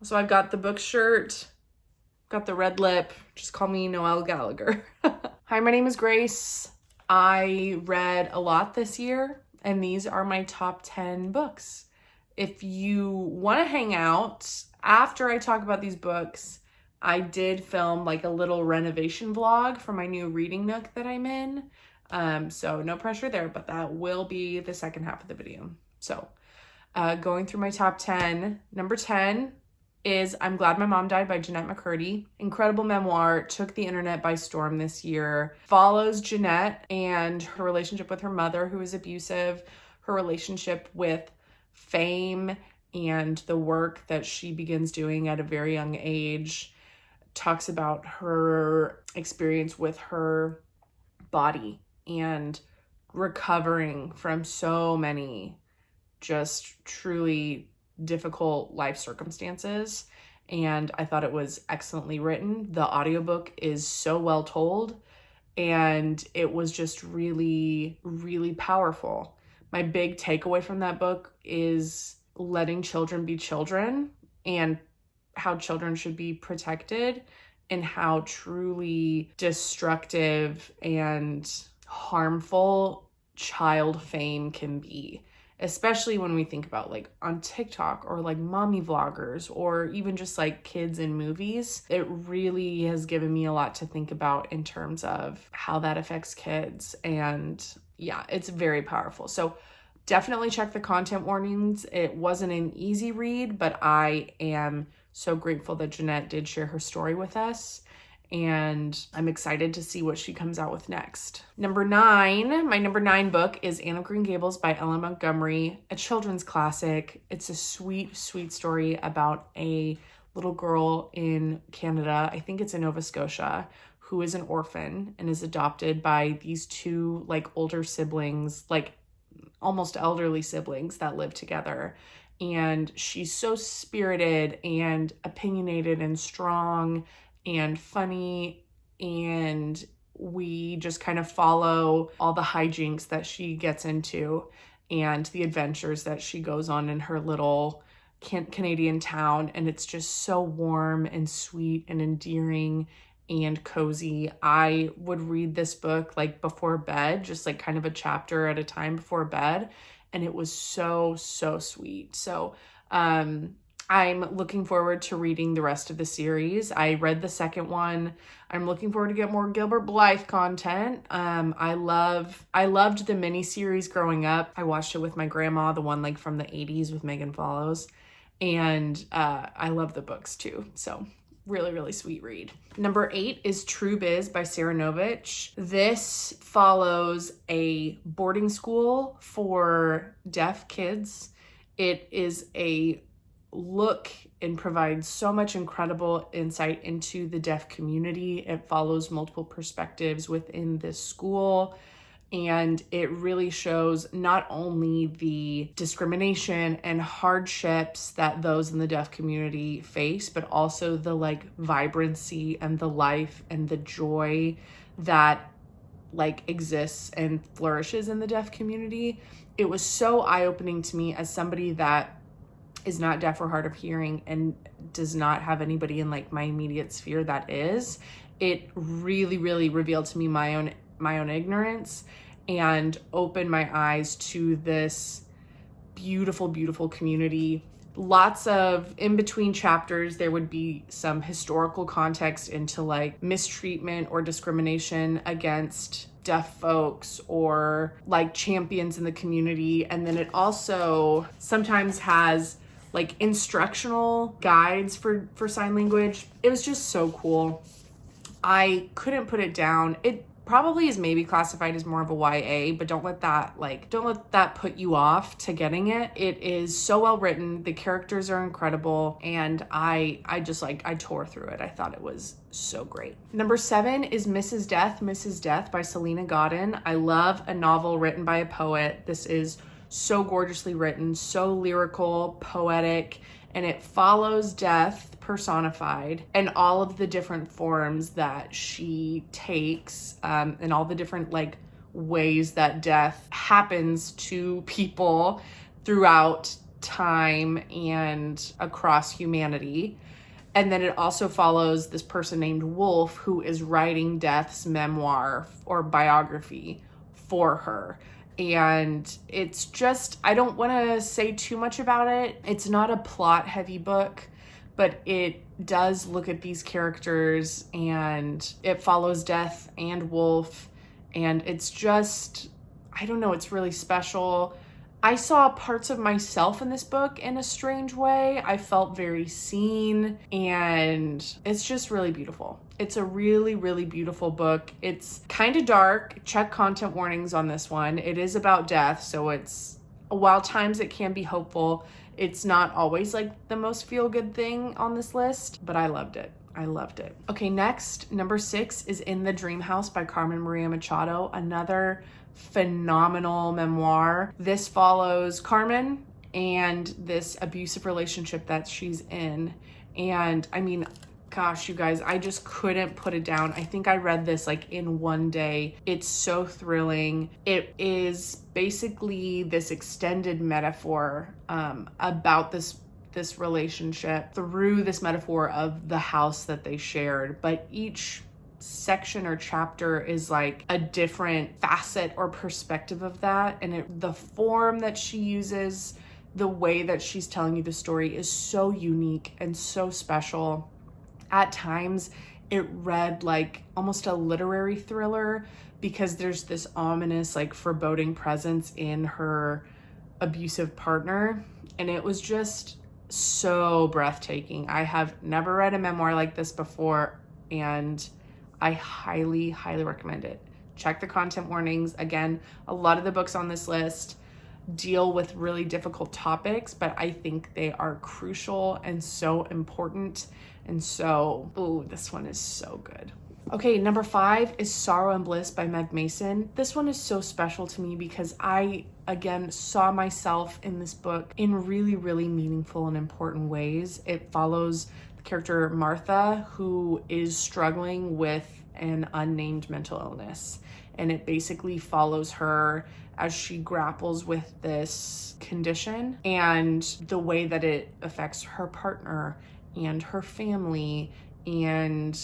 So I've got the book shirt, got the red lip, just call me Noelle Gallagher. Hi, my name is Grace. I read a lot this year, and these are my top 10 books. If you want to hang out after I talk about these books, I did film like a little renovation vlog for my new reading nook that I'm in. So no pressure there, but that will be the second half of the video. So going through my top 10, number 10 is I'm Glad My Mom Died by Jeanette McCurdy. Incredible memoir, took the internet by storm this year. Follows Jeanette and her relationship with her mother, who is abusive, her relationship with fame, and the work that she begins doing at a very young age. Talks about her experience with her body and recovering from so many just truly difficult life circumstances, and I thought it was excellently written. The audiobook is so well told, and it was just really, really powerful. My big takeaway from that book is letting children be children and how children should be protected, and how truly destructive and harmful child fame can be. Especially when we think about like on TikTok or like mommy vloggers or even just like kids in movies. It really has given me a lot to think about in terms of how that affects kids. And yeah, it's very powerful. So definitely check the content warnings. It wasn't an easy read, but I am so grateful that Jeanette did share her story with us. And I'm excited to see what she comes out with next. Number 9, my number 9 book is Anne of Green Gables by Ellen Montgomery, a children's classic. It's a sweet, sweet story about a little girl in Canada, I think it's in Nova Scotia, who is an orphan and is adopted by these two like older siblings, like almost elderly siblings that live together. And she's so spirited and opinionated and strong and funny, and we just kind of follow all the hijinks that she gets into and the adventures that she goes on in her little Canadian town, and it's just so warm and sweet and endearing and cozy. I would read this book like before bed, just like kind of a chapter at a time before bed, and it was so, so sweet. So I'm looking forward to reading the rest of the series. I read the second one. I'm looking forward to get more Gilbert Blythe content. I loved the miniseries growing up. I watched it with my grandma, the one like from the 80s with Megan Follows. And I love the books too. So really, really sweet read. Number 8 is True Biz by Sarah Novich. This follows a boarding school for deaf kids. It is a look and provides so much incredible insight into the deaf community. It follows multiple perspectives within this school, and it really shows not only the discrimination and hardships that those in the deaf community face, but also the like vibrancy and the life and the joy that like exists and flourishes in the deaf community. It was so eye-opening to me as somebody that is not deaf or hard of hearing and does not have anybody in like my immediate sphere that is. It really, really revealed to me my own ignorance and opened my eyes to this beautiful, beautiful community. Lots of in between chapters, there would be some historical context into like mistreatment or discrimination against deaf folks or like champions in the community. And then it also sometimes has like instructional guides for sign language. It was just so cool. I couldn't put it down. It probably is maybe classified as more of a YA, but don't let that put you off to getting it. It is so well written. The characters are incredible, and I tore through it. I thought it was so great. Number 7 is Mrs. Death by Selena Godin. I love a novel written by a poet. This is so gorgeously written, so lyrical, poetic, and it follows death personified and all of the different forms that she takes, and all the different ways that death happens to people throughout time and across humanity. And then it also follows this person named Wolf, who is writing Death's memoir or biography for her. And it's just, I don't want to say too much about it. It's not a plot heavy book, but it does look at these characters and it follows Death and Wolf. And it's just, I don't know, it's really special. I saw parts of myself in this book in a strange way. I felt very seen, and it's just really beautiful. It's a really, really beautiful book. It's kind of dark. Check content warnings on this one. It is about death, so it's, while times it can be hopeful, it's not always like the most feel-good thing on this list, but I loved it. I loved it. Okay, next, number 6 is In the Dream House by Carmen Maria Machado, another phenomenal memoir. This follows Carmen and this abusive relationship that she's in. And I mean, gosh, you guys, I just couldn't put it down. I think I read this like in one day. It's so thrilling. It is basically this extended metaphor about this relationship through this metaphor of the house that they shared. But each section or chapter is like a different facet or perspective of that, and the form that she uses, the way that she's telling you the story is so unique and so special. At times it read like almost a literary thriller because there's this ominous, like, foreboding presence in her abusive partner, and it was just so breathtaking. I have never read a memoir like this before, and I highly, highly recommend it. Check the content warnings. Again, a lot of the books on this list deal with really difficult topics, but I think they are crucial and so important. And so, ooh, this one is so good. Okay, number 5 is Sorrow and Bliss by Meg Mason. This one is so special to me because I, again, saw myself in this book in really, really meaningful and important ways. It follows character Martha, who is struggling with an unnamed mental illness, and it basically follows her as she grapples with this condition and the way that it affects her partner and her family. And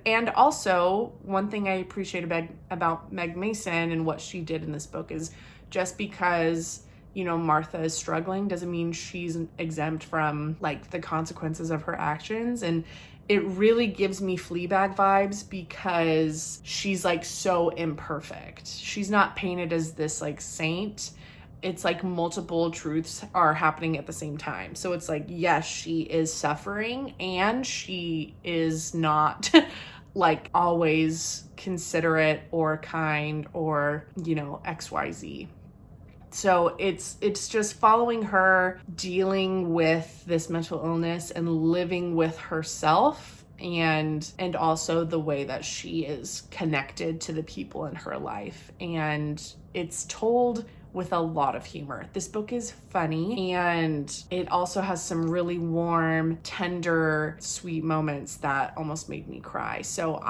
and also, one thing I appreciate about Meg Mason and what she did in this book is, just because, you know, Martha is struggling doesn't mean she's exempt from like the consequences of her actions. And it really gives me Fleabag vibes because she's like so imperfect. She's not painted as this like saint. It's like multiple truths are happening at the same time. So it's like, yes, she is suffering and she is not like always considerate or kind or, you know, XYZ. So it's just following her dealing with this mental illness and living with herself, and also the way that she is connected to the people in her life. And it's told with a lot of humor. This book is funny, and it also has some really warm, tender, sweet moments that almost made me cry. So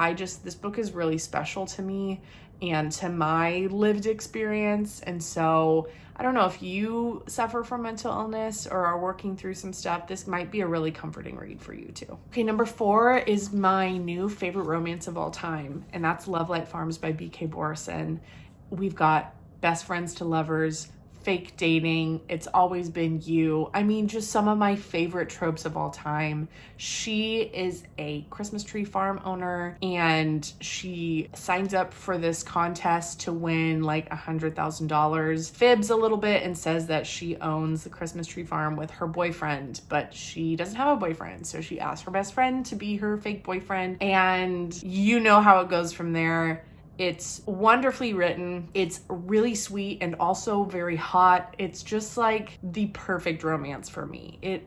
this book is really special to me and to my lived experience. And so I don't know if you suffer from mental illness or are working through some stuff, this might be a really comforting read for you too. Okay, number 4 is my new favorite romance of all time, and that's Love Light Farms by B.K. Borison. We've got best friends to lovers, fake dating, it's always been you. I mean, just some of my favorite tropes of all time. She is a Christmas tree farm owner, and she signs up for this contest to win like $100,000, fibs a little bit and says that she owns the Christmas tree farm with her boyfriend, but she doesn't have a boyfriend. So she asks her best friend to be her fake boyfriend, and you know how it goes from there. It's wonderfully written. It's really sweet and also very hot. It's just like the perfect romance for me. It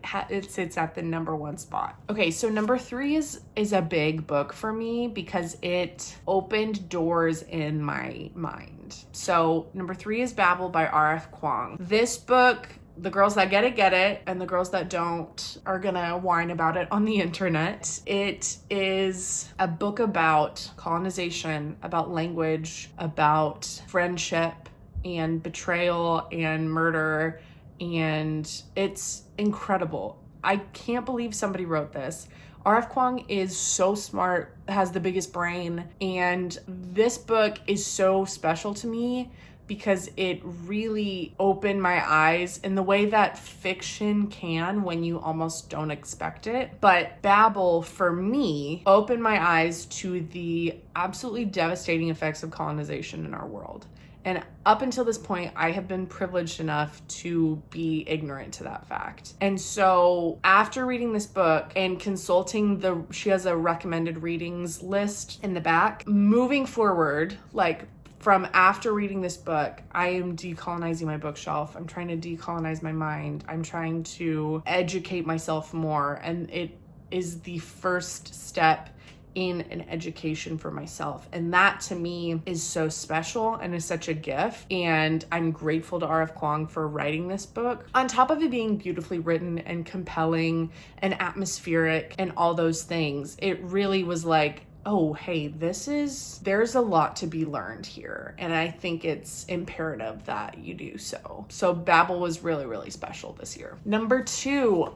sits at the number 1 spot. Okay, so number 3 is a big book for me because it opened doors in my mind. So number 3 is Babel by R.F. Kuang. This book, the girls that get it, and the girls that don't are gonna whine about it on the internet. It is a book about colonization, about language, about friendship and betrayal and murder and it's incredible. I can't believe somebody wrote this. R.F. Kuang is so smart, has the biggest brain, and this book is so special to me because it really opened my eyes in the way that fiction can when you almost don't expect it. But Babel, for me, opened my eyes to the absolutely devastating effects of colonization in our world. And up until this point, I have been privileged enough to be ignorant to that fact. And so after reading this book and consulting she has a recommended readings list in the back, moving forward, like from after reading this book, I am decolonizing my bookshelf. I'm trying to decolonize my mind. I'm trying to educate myself more. And it is the first step in an education for myself. And that to me is so special and is such a gift. And I'm grateful to R.F. Kuang for writing this book. On top of it being beautifully written and compelling and atmospheric and all those things, it really was like, oh, hey, there's a lot to be learned here. And I think it's imperative that you do so. So Babel was really, really special this year. Number 2,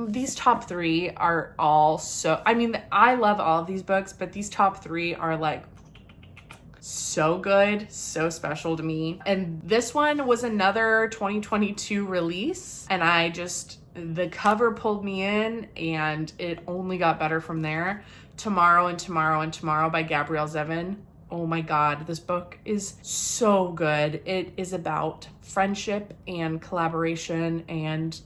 these top 3 are all so, I love all of these books, but these top 3 are like so good, so special to me. And this one was another 2022 release, and the cover pulled me in, and it only got better from there. Tomorrow and Tomorrow and Tomorrow by Gabrielle Zevin. Oh my God, this book is so good. It is about friendship and collaboration and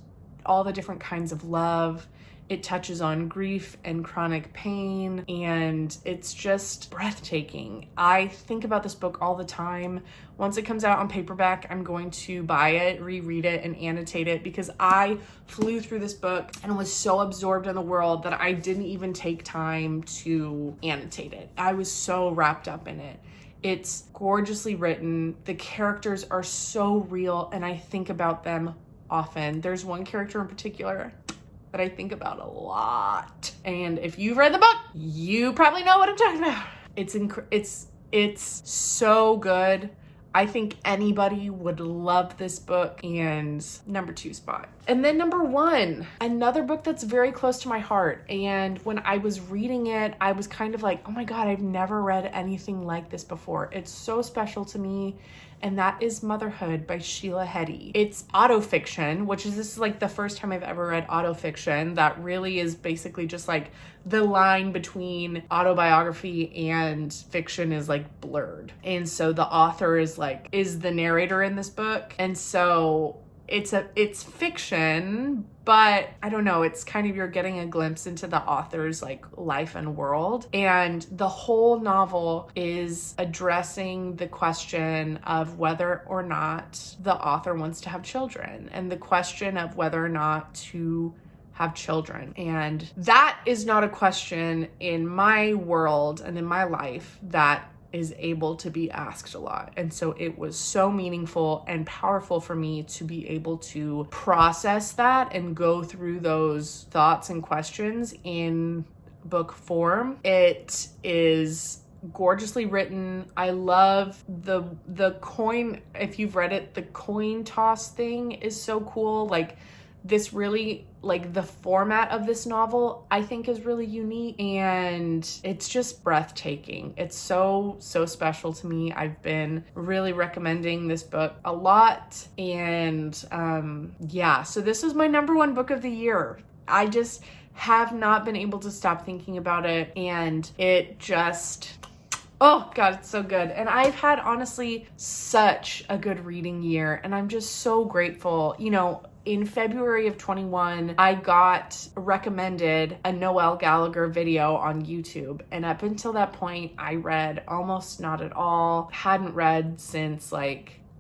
all the different kinds of love. It touches on grief and chronic pain, and it's just breathtaking. I think about this book all the time. Once it comes out on paperback, I'm going to buy it, reread it, and annotate it, because I flew through this book and was so absorbed in the world that I didn't even take time to annotate it. I was so wrapped up in it. It's gorgeously written. The characters are so real, and I think about them often. There's one character in particular that I think about a lot. And if you've read the book, you probably know what I'm talking about. It's so good. I think anybody would love this book. And number 2 spot. And then number 1, another book that's very close to my heart. And when I was reading it, I was kind of like, oh my God, I've never read anything like this before. It's so special to me. And that is Motherhood by Sheila Heti. It's autofiction, this is like the first time I've ever read autofiction that really is basically just like the line between autobiography and fiction is like blurred. And so the author is the narrator in this book. And so it's fiction, but I don't know, it's kind of, you're getting a glimpse into the author's like life and world. And the whole novel is addressing the question of whether or not the author wants to have children, and the question of whether or not to have children. And that is not a question in my world and in my life that is able to be asked a lot. And so it was so meaningful and powerful for me to be able to process that and go through those thoughts and questions in book form. It is gorgeously written. I love the coin. If you've read it, the coin toss thing is so cool. This really, the format of this novel, I think, is really unique, and it's just breathtaking. It's so, so special to me. I've been really recommending this book a lot, and so this is my number 1 book of the year. I just have not been able to stop thinking about it, and it just... oh God, it's so good. And I've had, honestly, such a good reading year, and I'm just so grateful. In February of 21, I got recommended a Noel Gallagher video on YouTube. And up until that point, I read almost not at all. Hadn't read since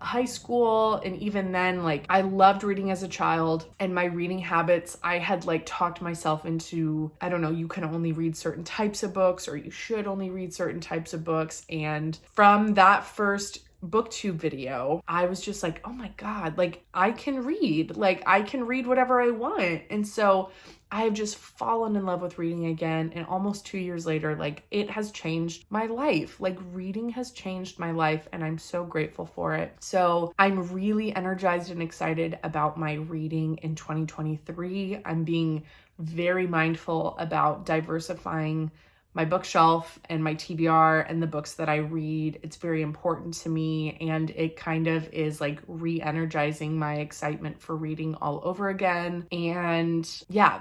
high school. And even then, I loved reading as a child, and my reading habits, I had talked myself into, I don't know, you can only read certain types of books, or you should only read certain types of books. And from that first booktube video, I was just like, oh my God, I can read whatever I want. And so I have just fallen in love with reading again. And almost 2 years later, like, it has changed my life. Like, reading has changed my life, and I'm so grateful for it. So I'm really energized and excited about my reading in 2023. I'm being very mindful about diversifying my bookshelf and my TBR and the books that I read. It's very important to me, and it kind of is like re-energizing my excitement for reading all over again. And yeah,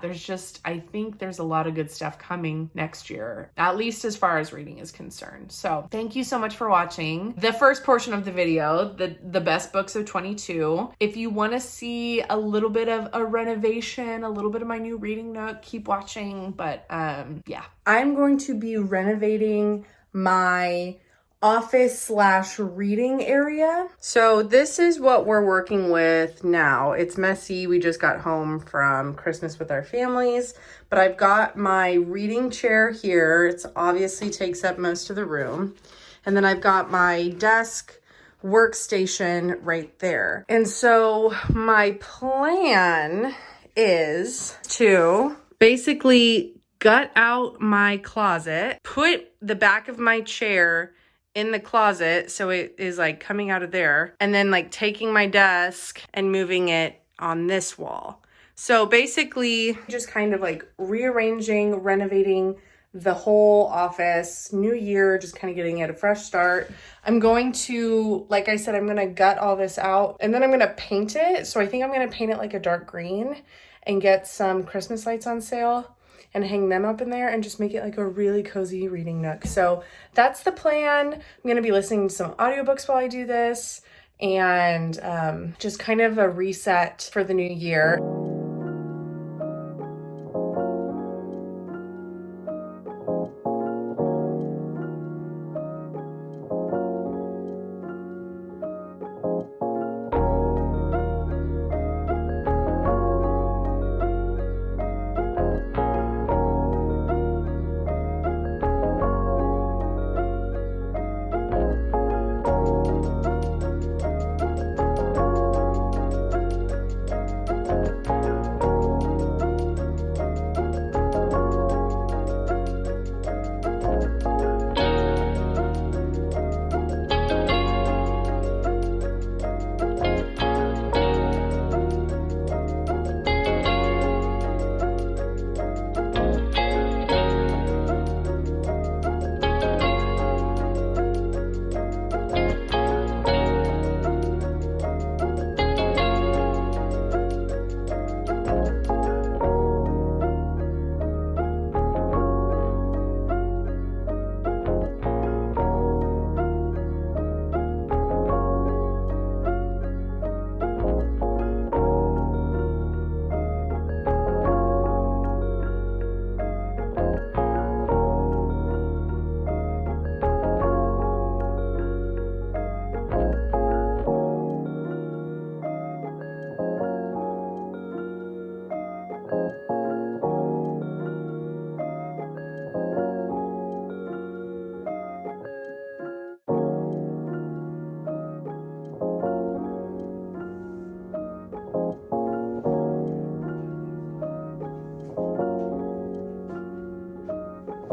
I think there's a lot of good stuff coming next year, at least as far as reading is concerned. So thank you so much for watching the first portion of the video, the best books of 22. If you want to see a little bit of a renovation, a little bit of my new reading nook, keep watching. But yeah, I'm going to be renovating my office/reading area. So this is what we're working with now. It's messy. We just got home from Christmas with our families, but I've got my reading chair here. It's obviously takes up most of the room. And then I've got my desk workstation right there. And so my plan is to basically gut out my closet, put the back of my chair in the closet so it is like coming out of there, and then like taking my desk and moving it on this wall. So basically just kind of like rearranging, renovating the whole office. New year, just kind of getting it a fresh start. I'm going to, like I said, I'm going to gut all this out, and then I'm going to paint it. So I think I'm going to paint it like a dark green and get some Christmas lights on sale and hang them up in there and just make it like a really cozy reading nook. So that's the plan. I'm going to be listening to some audiobooks while I do this, and just kind of a reset for the new year.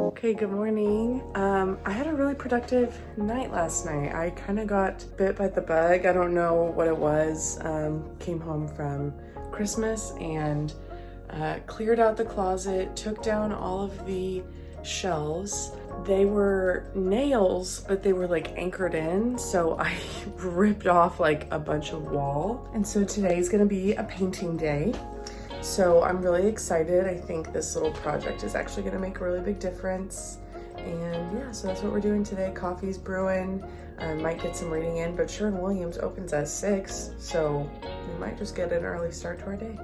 Okay, good morning. I had a really productive night last night. I kind of got bit by the bug. I don't know what it was. Came home from Christmas and cleared out the closet, took down all of the shelves. They were nails, but they were like anchored in, so I ripped off like a bunch of wall. And so today's gonna be a painting day. So I'm really excited. I think this little project is actually gonna make a really big difference. And yeah, so that's what we're doing today. Coffee's brewing. Might get some reading in, but Sherwin-Williams opens at 6, so we might just get an early start to our day.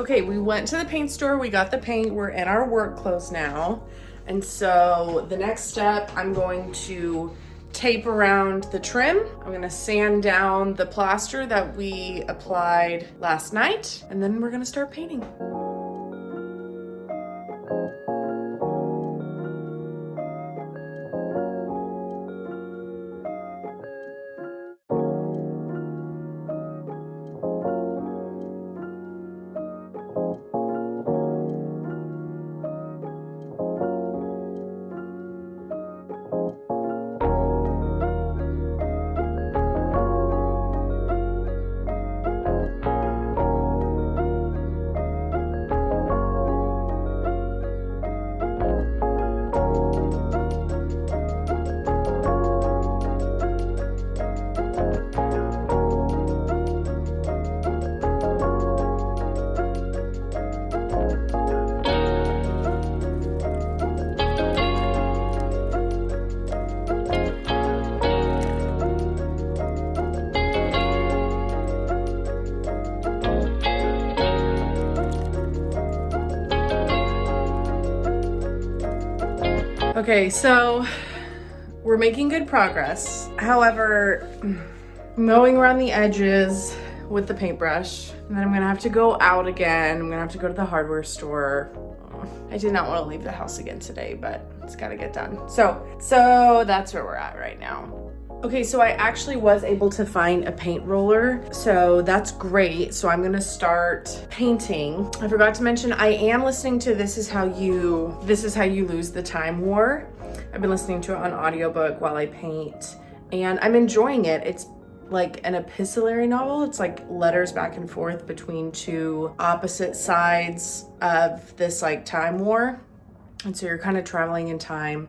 Okay, we went to the paint store, we got the paint, we're in our work clothes now. And so the next step, I'm going to tape around the trim. I'm gonna sand down the plaster that we applied last night, and then we're gonna start painting. Okay, so we're making good progress. However, mowing around the edges with the paintbrush, and then I'm gonna have to go out again. I'm gonna have to go to the hardware store. I did not want to leave the house again today, but it's gotta get done. So that's where we're at right now. Okay, so I actually was able to find a paint roller, so that's great. So I'm gonna start painting. I forgot to mention, I am listening to This Is How You Lose the Time War. I've been listening to it on audiobook while I paint, and I'm enjoying it. It's like an epistolary novel. It's like letters back and forth between two opposite sides of this like time war. And so you're kind of traveling in time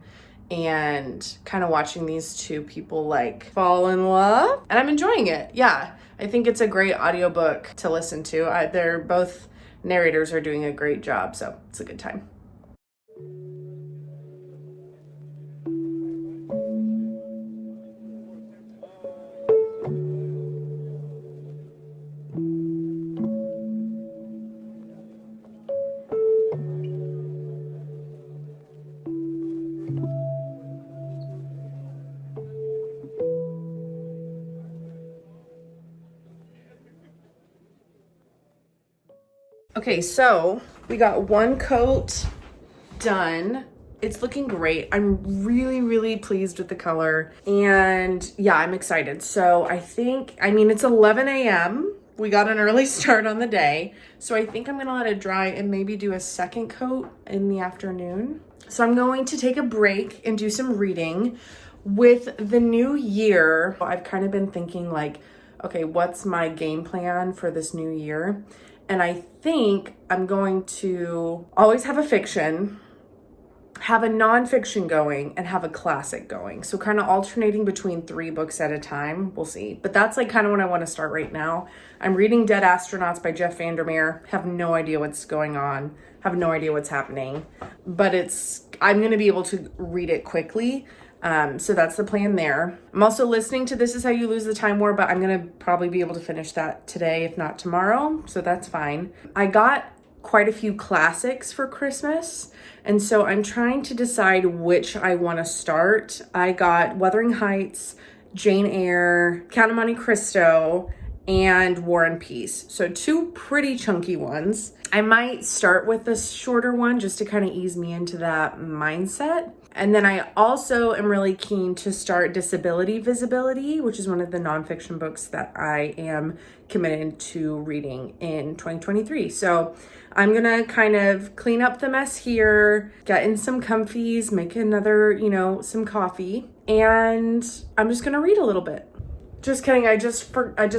and kind of watching these two people like fall in love, and I'm enjoying it. Yeah, I think it's a great audiobook to listen to. They're both narrators are doing a great job, so it's a good time. Okay, so we got one coat done. It's looking great. I'm really pleased with the color, and yeah, I'm excited. So I mean, it's 11 a.m. We got an early start on the day, so I think I'm gonna let it dry and maybe do a second coat in the afternoon. So I'm going to take a break and do some reading. With the new year, I've kind of been thinking like, okay, what's my game plan for this new year? And I think I'm going to always have a fiction, have a nonfiction going, and have a classic going. So kind of alternating between 3 books at a time. We'll see. But that's like kind of what I want to start right now. I'm reading Dead Astronauts by Jeff Vandermeer. Have no idea what's going on. Have no idea what's happening. But I'm going to be able to read it quickly. So that's the plan there. I'm also listening to This Is How You Lose the Time War, but I'm going to probably be able to finish that today, if not tomorrow. So that's fine. I got quite a few classics for Christmas, and so I'm trying to decide which I want to start. I got Wuthering Heights, Jane Eyre, Count of Monte Cristo, and War and Peace. So 2 pretty chunky ones. I might start with the shorter one just to kind of ease me into that mindset. And then I also am really keen to start Disability Visibility, which is one of the nonfiction books that I am committed to reading in 2023. So I'm gonna kind of clean up the mess here, get in some comfies, make another, some coffee, and I'm just gonna read a little bit. Just kidding, I just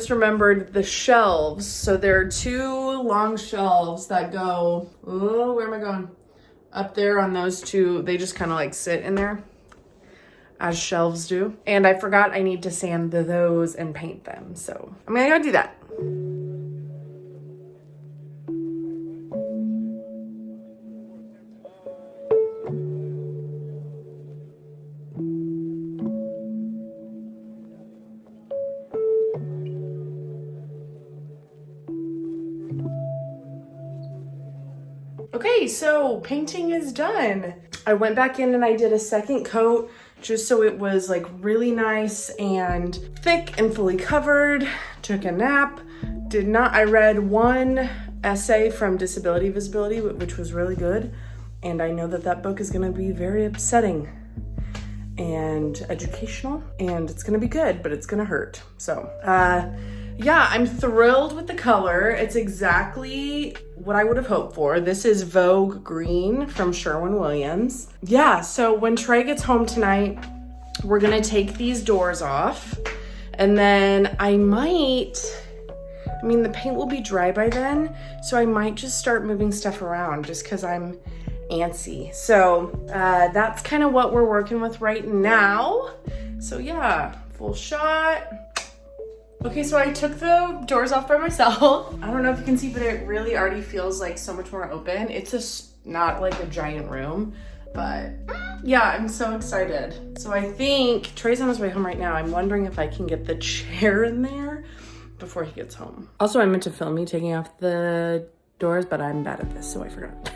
remembered the shelves. So there are 2 long shelves that go, where am I going? Up there on those 2, they just kind of like sit in there as shelves do. And I forgot I need to sand those and paint them. So I'm gonna go do that. Okay, so painting is done. I went back in and I did a second coat just so it was like really nice and thick and fully covered. Took a nap. I read one essay from Disability Visibility, which was really good. And I know that that book is gonna be very upsetting and educational, and it's gonna be good, but it's gonna hurt. So, yeah, I'm thrilled with the color. It's exactly what I would have hoped for. This is Vogue Green from Sherwin-Williams. Yeah, so when Trey gets home tonight, we're gonna take these doors off, and then the paint will be dry by then, so I might just start moving stuff around just because I'm antsy. So that's kind of what we're working with right now. So yeah, full shot. Okay, so I took the doors off by myself. I don't know if you can see, but it really already feels like so much more open. It's not like a giant room, but yeah, I'm so excited. So I think Trey's on his way home right now. I'm wondering if I can get the chair in there before he gets home. Also, I meant to film me taking off the doors, but I'm bad at this, so I forgot.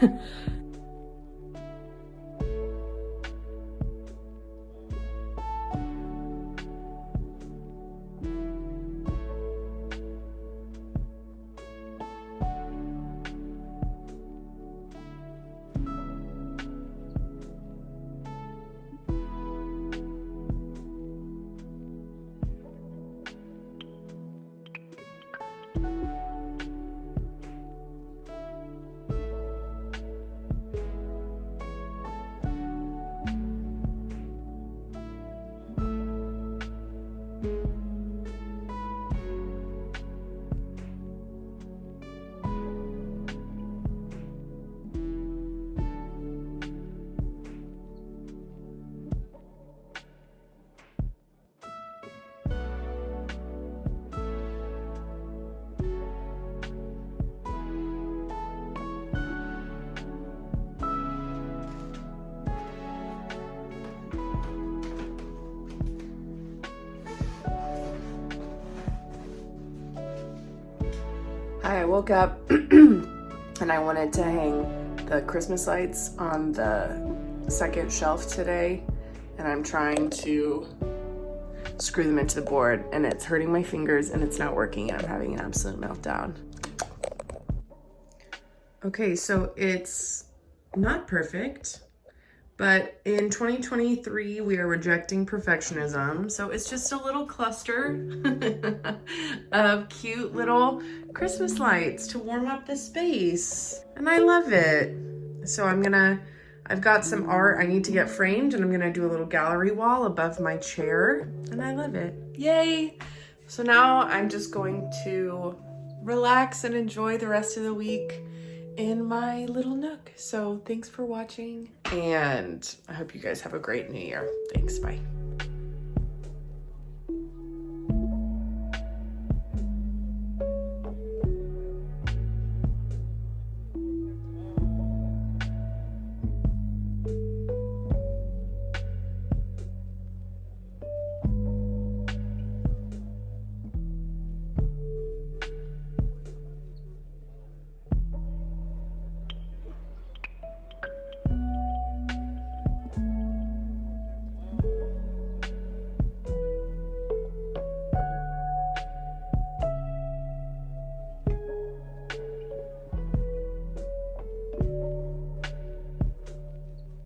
I woke up and I wanted to hang the Christmas lights on the second shelf today, and I'm trying to screw them into the board, and it's hurting my fingers and it's not working, and I'm having an absolute meltdown. Okay, so it's not perfect, but in 2023, we are rejecting perfectionism. So it's just a little cluster of cute little Christmas lights to warm up the space. And I love it. So I've got some art I need to get framed, and I'm gonna do a little gallery wall above my chair, and I love it. Yay. So now I'm just going to relax and enjoy the rest of the week in my little nook. So thanks for watching, and I hope you guys have a great new year. Thanks, bye.